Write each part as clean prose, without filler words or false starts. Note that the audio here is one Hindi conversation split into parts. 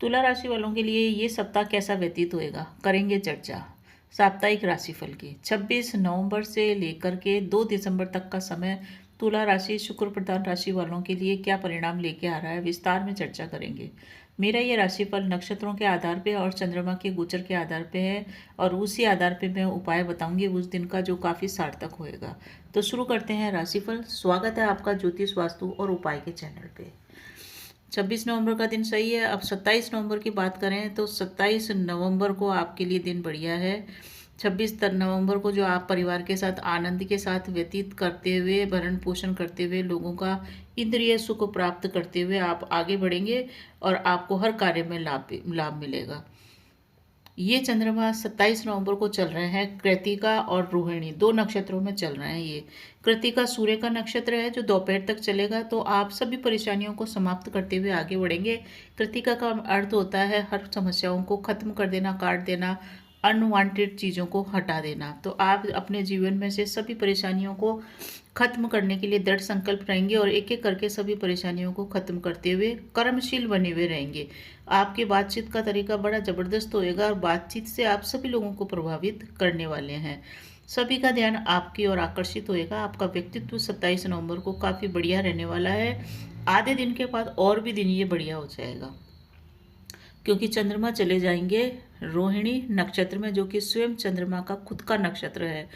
तुला राशि वालों के लिए ये सप्ताह कैसा व्यतीत होएगा, करेंगे चर्चा। साप्ताहिक राशिफल की 26 नवंबर से लेकर के 2 दिसंबर तक का समय तुला राशि शुक्र प्रधान राशि वालों के लिए क्या परिणाम लेके आ रहा है, विस्तार में चर्चा करेंगे। मेरा ये राशिफल नक्षत्रों के आधार पे और चंद्रमा के गोचर के आधार पे है और उसी आधार पे मैं उपाय बताऊंगी उस दिन का, जो काफ़ी सार्थक होएगा। तो शुरू करते हैं राशिफल। स्वागत है आपका ज्योतिष वास्तु और उपाय के चैनल पे। 26 नवंबर का दिन सही है। अब 27 नवंबर की बात करें तो 27 नवंबर को आपके लिए दिन बढ़िया है। 26 नवंबर को जो आप परिवार के साथ आनंद के साथ व्यतीत करते हुए, भरण पोषण करते हुए, लोगों का इंद्रिय सुख प्राप्त करते हुए आप आगे बढ़ेंगे और आपको हर कार्य में लाभ मिलेगा। ये चंद्रमा 27 नवंबर को चल रहे हैं कृतिका और रोहिणी, 2 नक्षत्रों में चल रहे हैं। ये कृतिका सूर्य का नक्षत्र है जो दोपहर तक चलेगा, तो आप सभी परेशानियों को समाप्त करते हुए आगे बढ़ेंगे। कृतिका का अर्थ होता है हर समस्याओं को खत्म कर देना, काट देना, अनवांटेड चीज़ों को हटा देना। तो आप अपने जीवन में से सभी परेशानियों को खत्म करने के लिए दृढ़ संकल्प रहेंगे और एक एक करके सभी परेशानियों को खत्म करते हुए कर्मशील बने हुए रहेंगे। आपकी बातचीत का तरीका बड़ा ज़बरदस्त होएगा और बातचीत से आप सभी लोगों को प्रभावित करने वाले हैं। सभी का ध्यान आपकी ओर आकर्षित होएगा। आपका व्यक्तित्व 27 नवंबर को काफ़ी बढ़िया रहने वाला है। आधे दिन के बाद और भी दिन ये बढ़िया हो जाएगा, क्योंकि चंद्रमा चले जाएंगे रोहिणी नक्षत्र में, जो कि स्वयं चंद्रमा का खुद का नक्षत्र है।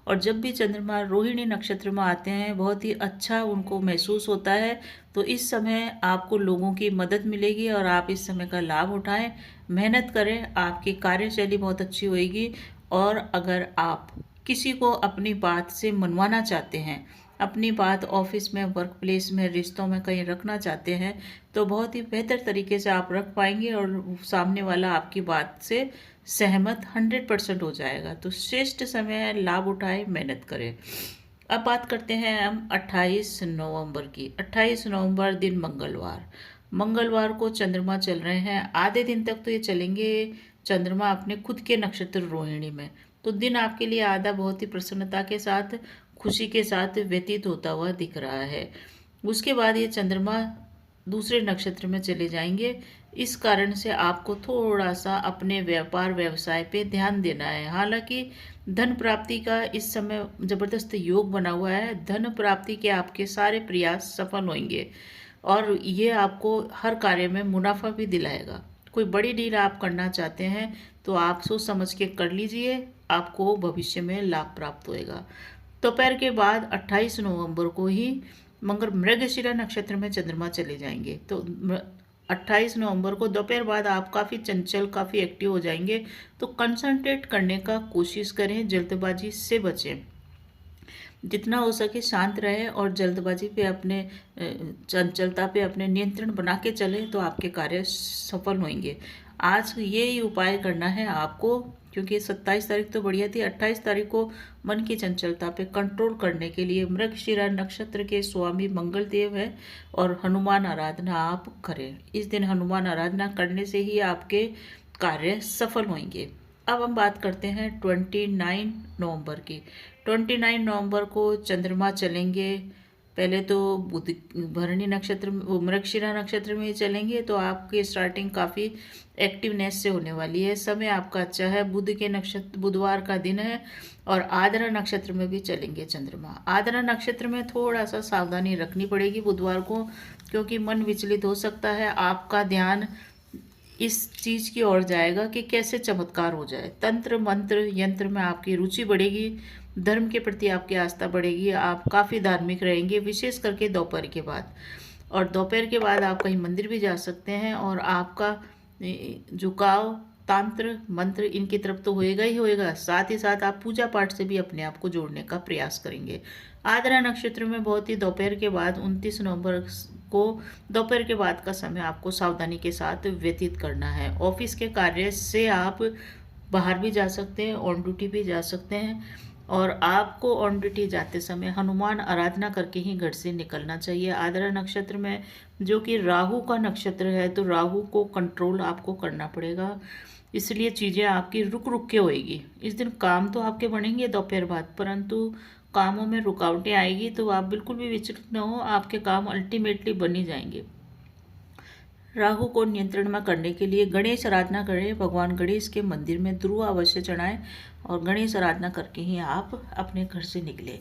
और जब भी चंद्रमा रोहिणी नक्षत्र में आते हैं बहुत ही अच्छा उनको महसूस होता है। तो इस समय आपको लोगों की मदद मिलेगी और आप इस समय का लाभ उठाएं, मेहनत करें, आपकी कार्यशैली बहुत अच्छी होएगी। और अगर आप किसी को अपनी बात से मनवाना चाहते हैं, अपनी बात ऑफिस में, वर्क प्लेस में, रिश्तों में कहीं रखना चाहते हैं, तो बहुत ही बेहतर तरीके से आप रख पाएंगे और सामने वाला आपकी बात से सहमत 100% हो जाएगा। तो श्रेष्ठ समय है, लाभ उठाएं, मेहनत करें। अब बात करते हैं हम 28 नवंबर की। 28 नवंबर दिन मंगलवार, मंगलवार को चंद्रमा चल रहे हैं। आधे दिन तक तो ये चलेंगे चंद्रमा अपने खुद के नक्षत्र रोहिणी में। तो दिन आपके लिए आधा बहुत ही प्रसन्नता के साथ, खुशी के साथ व्यतीत होता हुआ दिख रहा है। उसके बाद ये चंद्रमा दूसरे नक्षत्र में चले जाएंगे। इस कारण से आपको थोड़ा सा अपने व्यापार व्यवसाय पे ध्यान देना है। हालांकि धन प्राप्ति का इस समय जबरदस्त योग बना हुआ है। धन प्राप्ति के आपके सारे प्रयास सफल होंगे और ये आपको हर कार्य में मुनाफा भी दिलाएगा। कोई बड़ी डील आप करना चाहते हैं तो आप सोच समझ के कर लीजिए, आपको भविष्य में लाभ प्राप्त होएगा। दोपहर के बाद 28 नवंबर को ही मगर मृगशिरा नक्षत्र में चंद्रमा चले जाएंगे। तो 28 नवंबर को दोपहर बाद आप काफ़ी चंचल, काफ़ी एक्टिव हो जाएंगे। तो कंसंट्रेट करने का कोशिश करें, जल्दबाजी से बचें, जितना हो सके शांत रहें और जल्दबाजी पे अपने चंचलता पे अपने नियंत्रण बना के चलें, तो आपके कार्य सफल होंगे। आज ये ही उपाय करना है आपको, क्योंकि 27 तारीख तो बढ़िया थी। 28 तारीख को मन की चंचलता पे कंट्रोल करने के लिए मृगशिरा नक्षत्र के स्वामी मंगल देव है और हनुमान आराधना आप करें। इस दिन हनुमान आराधना करने से ही आपके कार्य सफल होंगे। अब हम बात करते हैं 29 नवंबर की। 29 नवंबर को चंद्रमा चलेंगे। पहले तो बुध भरणी नक्षत्र, मृगशिरा नक्षत्र में ही चलेंगे, तो आपकी स्टार्टिंग काफ़ी एक्टिवनेस से होने वाली है। समय आपका अच्छा है। बुध के नक्षत्र, बुधवार का दिन है और आद्रा नक्षत्र में भी चलेंगे चंद्रमा। आद्रा नक्षत्र में थोड़ा सा सावधानी रखनी पड़ेगी बुधवार को, क्योंकि मन विचलित हो सकता है। आपका ध्यान इस चीज़ की ओर जाएगा कि कैसे चमत्कार हो जाए। तंत्र मंत्र यंत्र में आपकी रुचि बढ़ेगी, धर्म के प्रति आपकी आस्था बढ़ेगी, आप काफ़ी धार्मिक रहेंगे, विशेष करके दोपहर के बाद। और दोपहर के बाद आप कहीं मंदिर भी जा सकते हैं और आपका झुकाव तंत्र मंत्र इनकी तरफ तो होएगा ही होएगा, साथ ही साथ आप पूजा पाठ से भी अपने आप को जोड़ने का प्रयास करेंगे। आद्रा नक्षत्र में बहुत ही दोपहर के बाद 29 नवंबर को दोपहर के बाद का समय आपको सावधानी के साथ व्यतीत करना है। ऑफिस के कार्य से आप बाहर भी जा सकते हैं, ऑन ड्यूटी भी जा सकते हैं और आपको ऑन ड्यूटी जाते समय हनुमान आराधना करके ही घर से निकलना चाहिए। आद्रा नक्षत्र में जो कि राहु का नक्षत्र है, तो राहु को कंट्रोल आपको करना पड़ेगा, इसलिए चीज़ें आपकी रुक रुक के होएगी। इस दिन काम तो आपके बनेंगे दोपहर बाद, परंतु कामों में रुकावटें आएगी। तो आप बिल्कुल भी विचलित न हो, आपके काम अल्टीमेटली बन ही जाएंगे। राहु को नियंत्रण में करने के लिए गणेश आराधना करें। भगवान गणेश के मंदिर में ध्रुव अवश्य चढ़ाएं और गणेश आराधना करके ही आप अपने घर से निकले।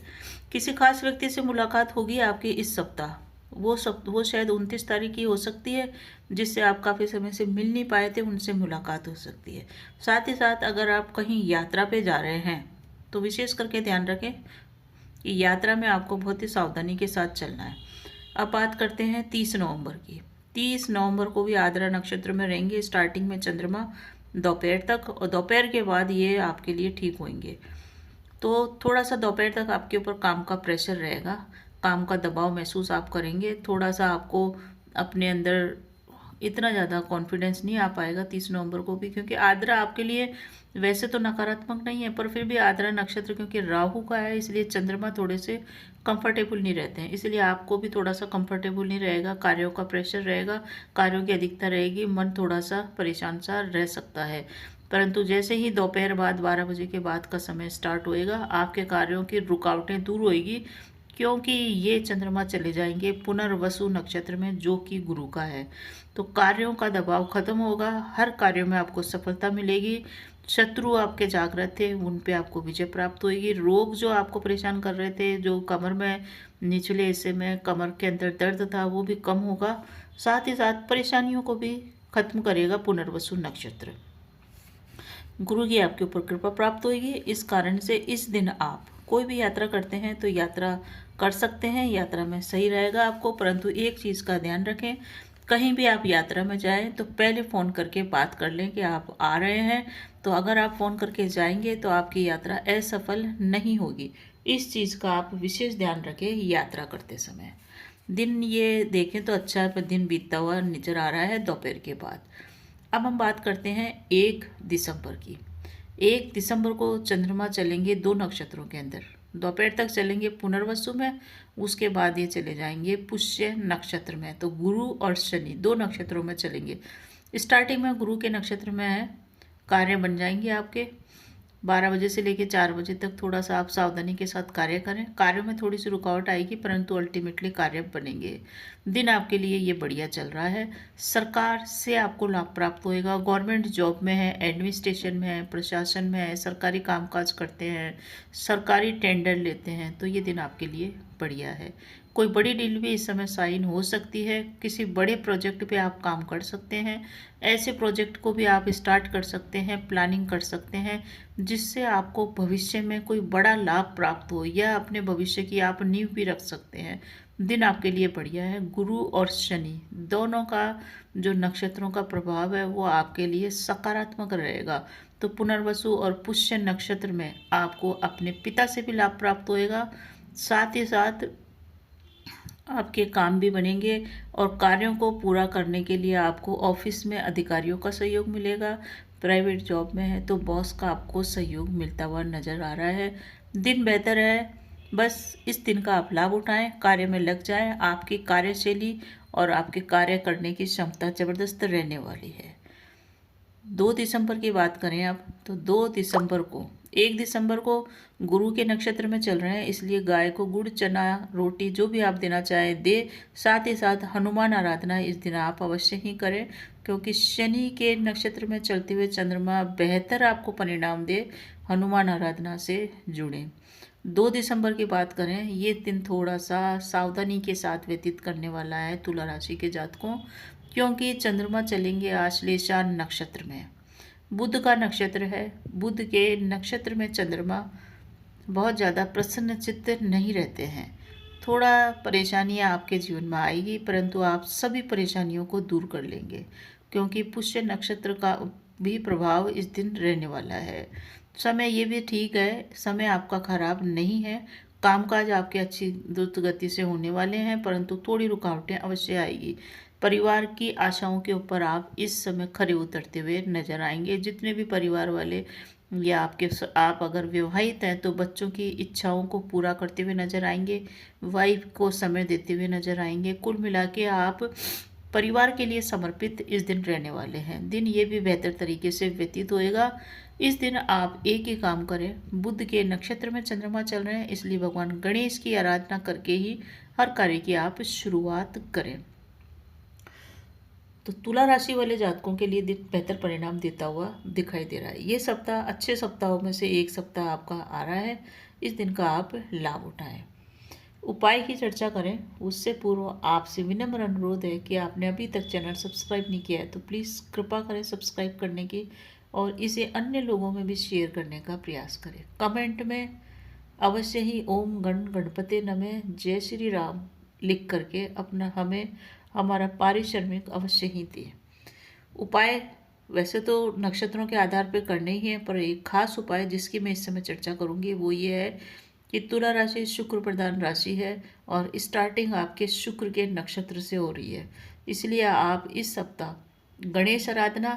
किसी खास व्यक्ति से मुलाकात होगी आपकी इस सप्ताह। वो शायद 29 तारीख की हो सकती है, जिससे आप काफ़ी समय से मिल नहीं पाए थे, उनसे मुलाकात हो सकती है। साथ ही साथ अगर आप कहीं यात्रा पे जा रहे हैं तो विशेष करके ध्यान रखें कि यात्रा में आपको बहुत ही सावधानी के साथ चलना है। अब बात करते हैं 30 नवंबर की। 30 नवंबर को भी आद्रा नक्षत्र में रहेंगे। स्टार्टिंग में चंद्रमा दोपहर तक, और दोपहर के बाद ये आपके लिए ठीक होंगे। तो थोड़ा सा दोपहर तक आपके ऊपर काम का प्रेशर रहेगा, काम का दबाव महसूस आप करेंगे। थोड़ा सा आपको अपने अंदर इतना ज़्यादा कॉन्फिडेंस नहीं आ पाएगा 30 नवंबर को भी, क्योंकि आद्रा आपके लिए वैसे तो नकारात्मक नहीं है, पर फिर भी आद्रा नक्षत्र क्योंकि राहु का है, इसलिए चंद्रमा थोड़े से कंफर्टेबल नहीं रहते हैं, इसलिए आपको भी थोड़ा सा कंफर्टेबल नहीं रहेगा। कार्यों का प्रेशर रहेगा, कार्यों की अधिकता रहेगी, मन थोड़ा सा परेशान सा रह सकता है। परंतु जैसे ही दोपहर बाद 12 बजे के बाद का समय स्टार्ट होएगा, आपके कार्यों की रुकावटें दूर होएगी, क्योंकि ये चंद्रमा चले जाएंगे पुनर्वसु नक्षत्र में, जो कि गुरु का है। तो कार्यों का दबाव खत्म होगा, हर कार्यों में आपको सफलता मिलेगी। शत्रु आपके जागृत थे, उन पे आपको विजय प्राप्त होगी। रोग जो आपको परेशान कर रहे थे, जो कमर में निचले हिस्से में कमर के अंदर दर्द था, वो भी कम होगा। साथ ही साथ परेशानियों को भी खत्म करेगा पुनर्वसु नक्षत्र। गुरु की आपके ऊपर कृपा प्राप्त होगी। इस कारण से इस दिन आप कोई भी यात्रा करते हैं तो यात्रा कर सकते हैं, यात्रा में सही रहेगा आपको। परंतु एक चीज़ का ध्यान रखें, कहीं भी आप यात्रा में जाएं तो पहले फ़ोन करके बात कर लें कि आप आ रहे हैं। तो अगर आप फ़ोन करके जाएंगे तो आपकी यात्रा असफल नहीं होगी। इस चीज़ का आप विशेष ध्यान रखें यात्रा करते समय। दिन ये देखें तो अच्छा दिन बीतता हुआ नजर आ रहा है दोपहर के बाद। अब हम बात करते हैं 1 दिसंबर की। 1 दिसंबर को चंद्रमा चलेंगे 2 नक्षत्रों के अंदर, दोपहर तक चलेंगे पुनर्वसु में, उसके बाद ये चले जाएंगे पुष्य नक्षत्र में। तो गुरु और शनि 2 नक्षत्रों में चलेंगे। स्टार्टिंग में गुरु के नक्षत्र में है, कार्य बन जाएंगे आपके। 12 बजे से लेकर 4 बजे तक थोड़ा सा आप सावधानी के साथ कार्य करें। कार्य में थोड़ी सी रुकावट आएगी, परंतु अल्टीमेटली कार्य बनेंगे। दिन आपके लिए ये बढ़िया चल रहा है। सरकार से आपको लाभ प्राप्त होएगा। गवर्नमेंट जॉब में है, एडमिनिस्ट्रेशन में है, प्रशासन में है, सरकारी कामकाज करते हैं, सरकारी टेंडर लेते हैं, तो ये दिन आपके लिए बढ़िया है। कोई बड़ी डील भी इस समय साइन हो सकती है। किसी बड़े प्रोजेक्ट पे आप काम कर सकते हैं। ऐसे प्रोजेक्ट को भी आप स्टार्ट कर सकते हैं, प्लानिंग कर सकते हैं, जिससे आपको भविष्य में कोई बड़ा लाभ प्राप्त हो, या अपने भविष्य की आप नींव भी रख सकते हैं। दिन आपके लिए बढ़िया है। गुरु और शनि दोनों का जो नक्षत्रों का प्रभाव है वो आपके लिए सकारात्मक रहेगा। तो पुनर्वसु और पुष्य नक्षत्र में आपको अपने पिता से भी लाभ प्राप्त होएगा। साथ ही साथ आपके काम भी बनेंगे, और कार्यों को पूरा करने के लिए आपको ऑफिस में अधिकारियों का सहयोग मिलेगा। प्राइवेट जॉब में है तो बॉस का आपको सहयोग मिलता हुआ नज़र आ रहा है। दिन बेहतर है, बस इस दिन का आप लाभ उठाएं, कार्य में लग जाएं। आपकी कार्यशैली और आपके कार्य करने की क्षमता ज़बरदस्त रहने वाली है। 2 दिसंबर की बात करें अब, तो 2 दिसंबर को 1 दिसंबर को गुरु के नक्षत्र में चल रहे हैं, इसलिए गाय को गुड़, चना, रोटी जो भी आप देना चाहें दे। साथ ही साथ हनुमान आराधना इस दिन आप अवश्य ही करें, क्योंकि शनि के नक्षत्र में चलते हुए चंद्रमा बेहतर आपको परिणाम दे। हनुमान आराधना से जुड़ें। 2 दिसंबर की बात करें, ये दिन थोड़ा सा सावधानी के साथ व्यतीत करने वाला है तुला राशि के जातकों, क्योंकि चंद्रमा चलेंगे आश्लेषा नक्षत्र में। बुध का नक्षत्र है। बुध के नक्षत्र में चंद्रमा बहुत ज़्यादा प्रसन्न चित्त नहीं रहते हैं। थोड़ा परेशानियां आपके जीवन में आएगी, परंतु आप सभी परेशानियों को दूर कर लेंगे, क्योंकि पुष्य नक्षत्र का भी प्रभाव इस दिन रहने वाला है। समय ये भी ठीक है, समय आपका खराब नहीं है। कामकाज आपके अच्छी द्रुत गति से होने वाले हैं, परंतु थोड़ी रुकावटें अवश्य आएगी। परिवार की आशाओं के ऊपर आप इस समय खरे उतरते हुए नजर आएंगे। जितने भी परिवार वाले या आप अगर विवाहित हैं तो बच्चों की इच्छाओं को पूरा करते हुए नजर आएंगे, वाइफ को समय देते हुए नजर आएंगे। कुल मिला के आप परिवार के लिए समर्पित इस दिन रहने वाले हैं। दिन ये भी बेहतर तरीके से व्यतीत होएगा। इस दिन आप एक ही काम करें, बुध के नक्षत्र में चंद्रमा चल रहे हैं, इसलिए भगवान गणेश की आराधना करके ही हर कार्य की आप शुरुआत करें। तो तुला राशि वाले जातकों के लिए बेहतर परिणाम देता हुआ दिखाई दे रहा है। ये सप्ताह अच्छे सप्ताहों में से एक सप्ताह आपका आ रहा है। इस दिन का आप लाभ उठाएं। उपाय की चर्चा करें उससे पूर्व आपसे विनम्र अनुरोध है कि आपने अभी तक चैनल सब्सक्राइब नहीं किया है तो प्लीज़ कृपा करें सब्सक्राइब करने की और इसे अन्य लोगों में भी शेयर करने का प्रयास करें। कमेंट में अवश्य ही ओम गण गणपते नमः जय श्री राम लिख करके अपना हमें हमारा पारिश्रमिक अवश्य ही दें। उपाय वैसे तो नक्षत्रों के आधार पर करने ही हैं, पर एक खास उपाय जिसकी मैं इस समय चर्चा करूंगी वो ये है कि तुला राशि शुक्र प्रधान राशि है और स्टार्टिंग आपके शुक्र के नक्षत्र से हो रही है। इसलिए आप इस सप्ताह गणेश आराधना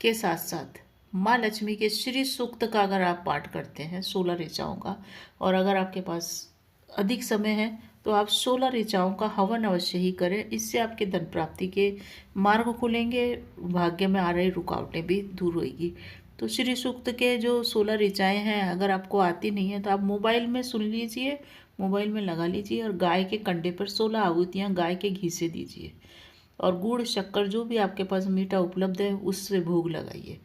के साथ साथ माँ लक्ष्मी के श्री सूक्त का अगर आप पाठ करते हैं 16 ऋचाओं का, और अगर आपके पास अधिक समय है तो आप 16 ऋचाओं का हवन अवश्य ही करें। इससे आपके धन प्राप्ति के मार्ग खुलेंगे, भाग्य में आ रही रुकावटें भी दूर होगी। तो श्री सूक्त के जो 16 ऋचाएँ हैं अगर आपको आती नहीं है तो आप मोबाइल में सुन लीजिए, मोबाइल में लगा लीजिए और गाय के कंडे पर 16 आहुतियाँ गाय के घी से दीजिए और गुड़ शक्कर जो भी आपके पास मीठा उपलब्ध है उससे भोग लगाइए।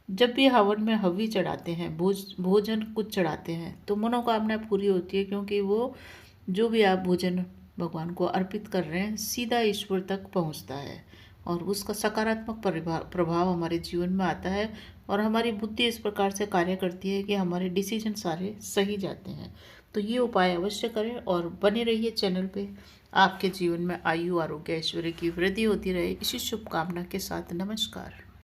जब भी हवन में हवी चढ़ाते हैं, भोजन कुछ चढ़ाते हैं तो मनोकामना पूरी होती है, क्योंकि वो जो भी आप भोजन भगवान को अर्पित कर रहे हैं सीधा ईश्वर तक पहुंचता है और उसका सकारात्मक प्रभाव हमारे जीवन में आता है और हमारी बुद्धि इस प्रकार से कार्य करती है कि हमारे डिसीजन सारे सही जाते हैं। तो ये उपाय अवश्य करें और बने रहिए चैनल पे। आपके जीवन में आयु आरोग्य ऐश्वर्य की वृद्धि होती रहे, इसी शुभकामना के साथ नमस्कार।